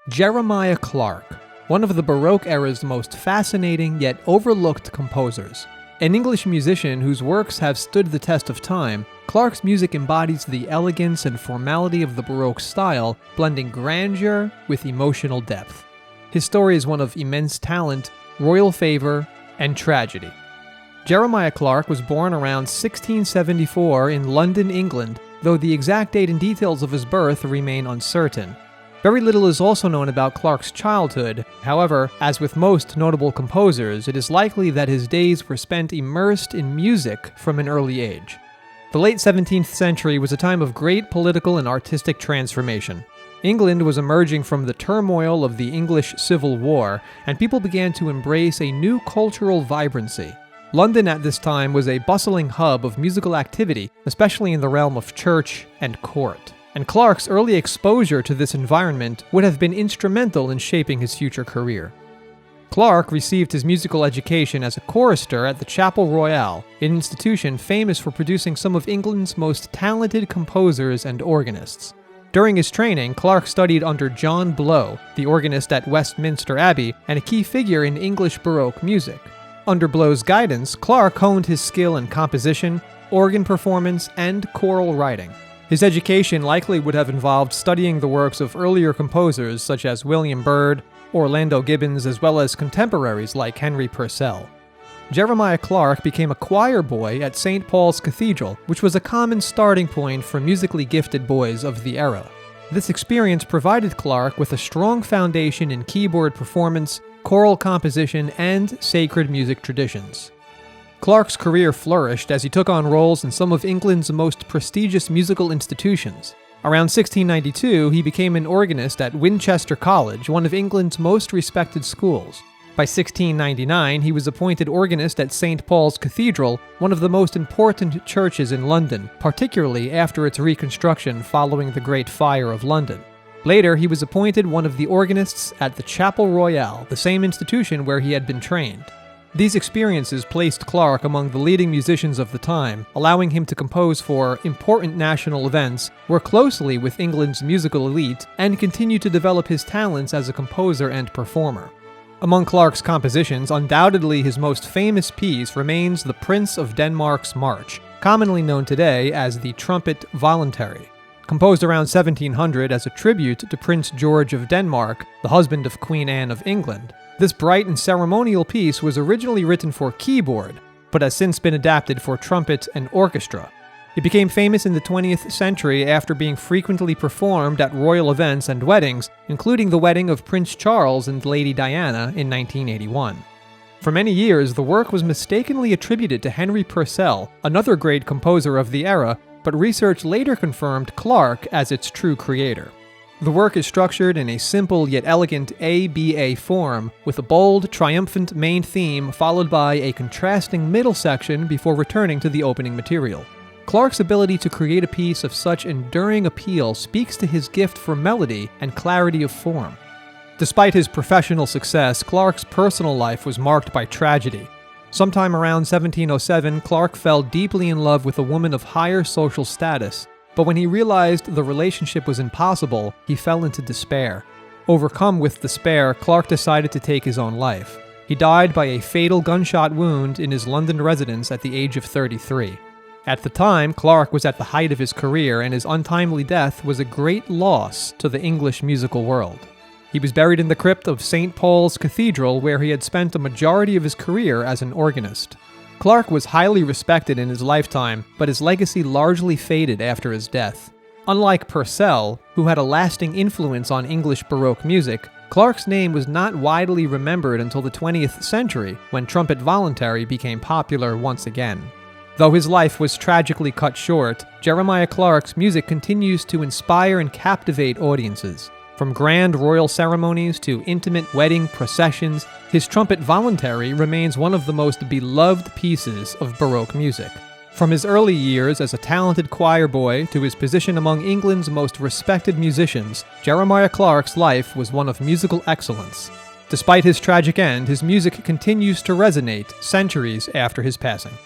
Jeremiah Clarke, one of the Baroque era's most fascinating yet overlooked composers. An English musician whose works have stood the test of time, Clarke's music embodies the elegance and formality of the Baroque style, blending grandeur with emotional depth. His story is one of immense talent, royal favor, and tragedy. Jeremiah Clarke was born around 1674 in London, England, though the exact date and details of his birth remain uncertain. Very little is also known about Clarke's childhood. However, as with most notable composers, it is likely that his days were spent immersed in music from an early age. The late 17th century was a time of great political and artistic transformation. England was emerging from the turmoil of the English Civil War, and people began to embrace a new cultural vibrancy. London at this time was a bustling hub of musical activity, especially in the realm of church and court. And Clarke's early exposure to this environment would have been instrumental in shaping his future career. Clarke received his musical education as a chorister at the Chapel Royal, an institution famous for producing some of England's most talented composers and organists. During his training, Clarke studied under John Blow, the organist at Westminster Abbey and a key figure in English Baroque music. Under Blow's guidance, Clarke honed his skill in composition, organ performance, and choral writing. His education likely would have involved studying the works of earlier composers such as William Byrd, Orlando Gibbons, as well as contemporaries like Henry Purcell. Jeremiah Clarke became a choir boy at St. Paul's Cathedral, which was a common starting point for musically gifted boys of the era. This experience provided Clarke with a strong foundation in keyboard performance, choral composition, and sacred music traditions. Clarke's career flourished as he took on roles in some of England's most prestigious musical institutions. Around 1692, he became an organist at Winchester College, one of England's most respected schools. By 1699, he was appointed organist at St. Paul's Cathedral, one of the most important churches in London, particularly after its reconstruction following the Great Fire of London. Later, he was appointed one of the organists at the Chapel Royal, the same institution where he had been trained. These experiences placed Clarke among the leading musicians of the time, allowing him to compose for important national events, work closely with England's musical elite, and continue to develop his talents as a composer and performer. Among Clarke's compositions, undoubtedly his most famous piece remains the Prince of Denmark's March, commonly known today as the Trumpet Voluntary. Composed around 1700 as a tribute to Prince George of Denmark, the husband of Queen Anne of England, this bright and ceremonial piece was originally written for keyboard, but has since been adapted for trumpet and orchestra. It became famous in the 20th century after being frequently performed at royal events and weddings, including the wedding of Prince Charles and Lady Diana in 1981. For many years, the work was mistakenly attributed to Henry Purcell, another great composer of the era, but research later confirmed Clarke as its true creator. The work is structured in a simple yet elegant ABA form, with a bold, triumphant main theme followed by a contrasting middle section before returning to the opening material. Clarke's ability to create a piece of such enduring appeal speaks to his gift for melody and clarity of form. Despite his professional success, Clarke's personal life was marked by tragedy. Sometime around 1707, Clarke fell deeply in love with a woman of higher social status. But when he realized the relationship was impossible, he fell into despair. Overcome with despair, Clarke decided to take his own life. He died by a fatal gunshot wound in his London residence at the age of 33. At the time, Clarke was at the height of his career, and his untimely death was a great loss to the English musical world. He was buried in the crypt of St. Paul's Cathedral, where he had spent a majority of his career as an organist. Clarke was highly respected in his lifetime, but his legacy largely faded after his death. Unlike Purcell, who had a lasting influence on English Baroque music, Clarke's name was not widely remembered until the 20th century, when Trumpet Voluntary became popular once again. Though his life was tragically cut short, Jeremiah Clarke's music continues to inspire and captivate audiences. From grand royal ceremonies to intimate wedding processions, his Trumpet Voluntary remains one of the most beloved pieces of Baroque music. From his early years as a talented choir boy to his position among England's most respected musicians, Jeremiah Clarke's life was one of musical excellence. Despite his tragic end, his music continues to resonate centuries after his passing.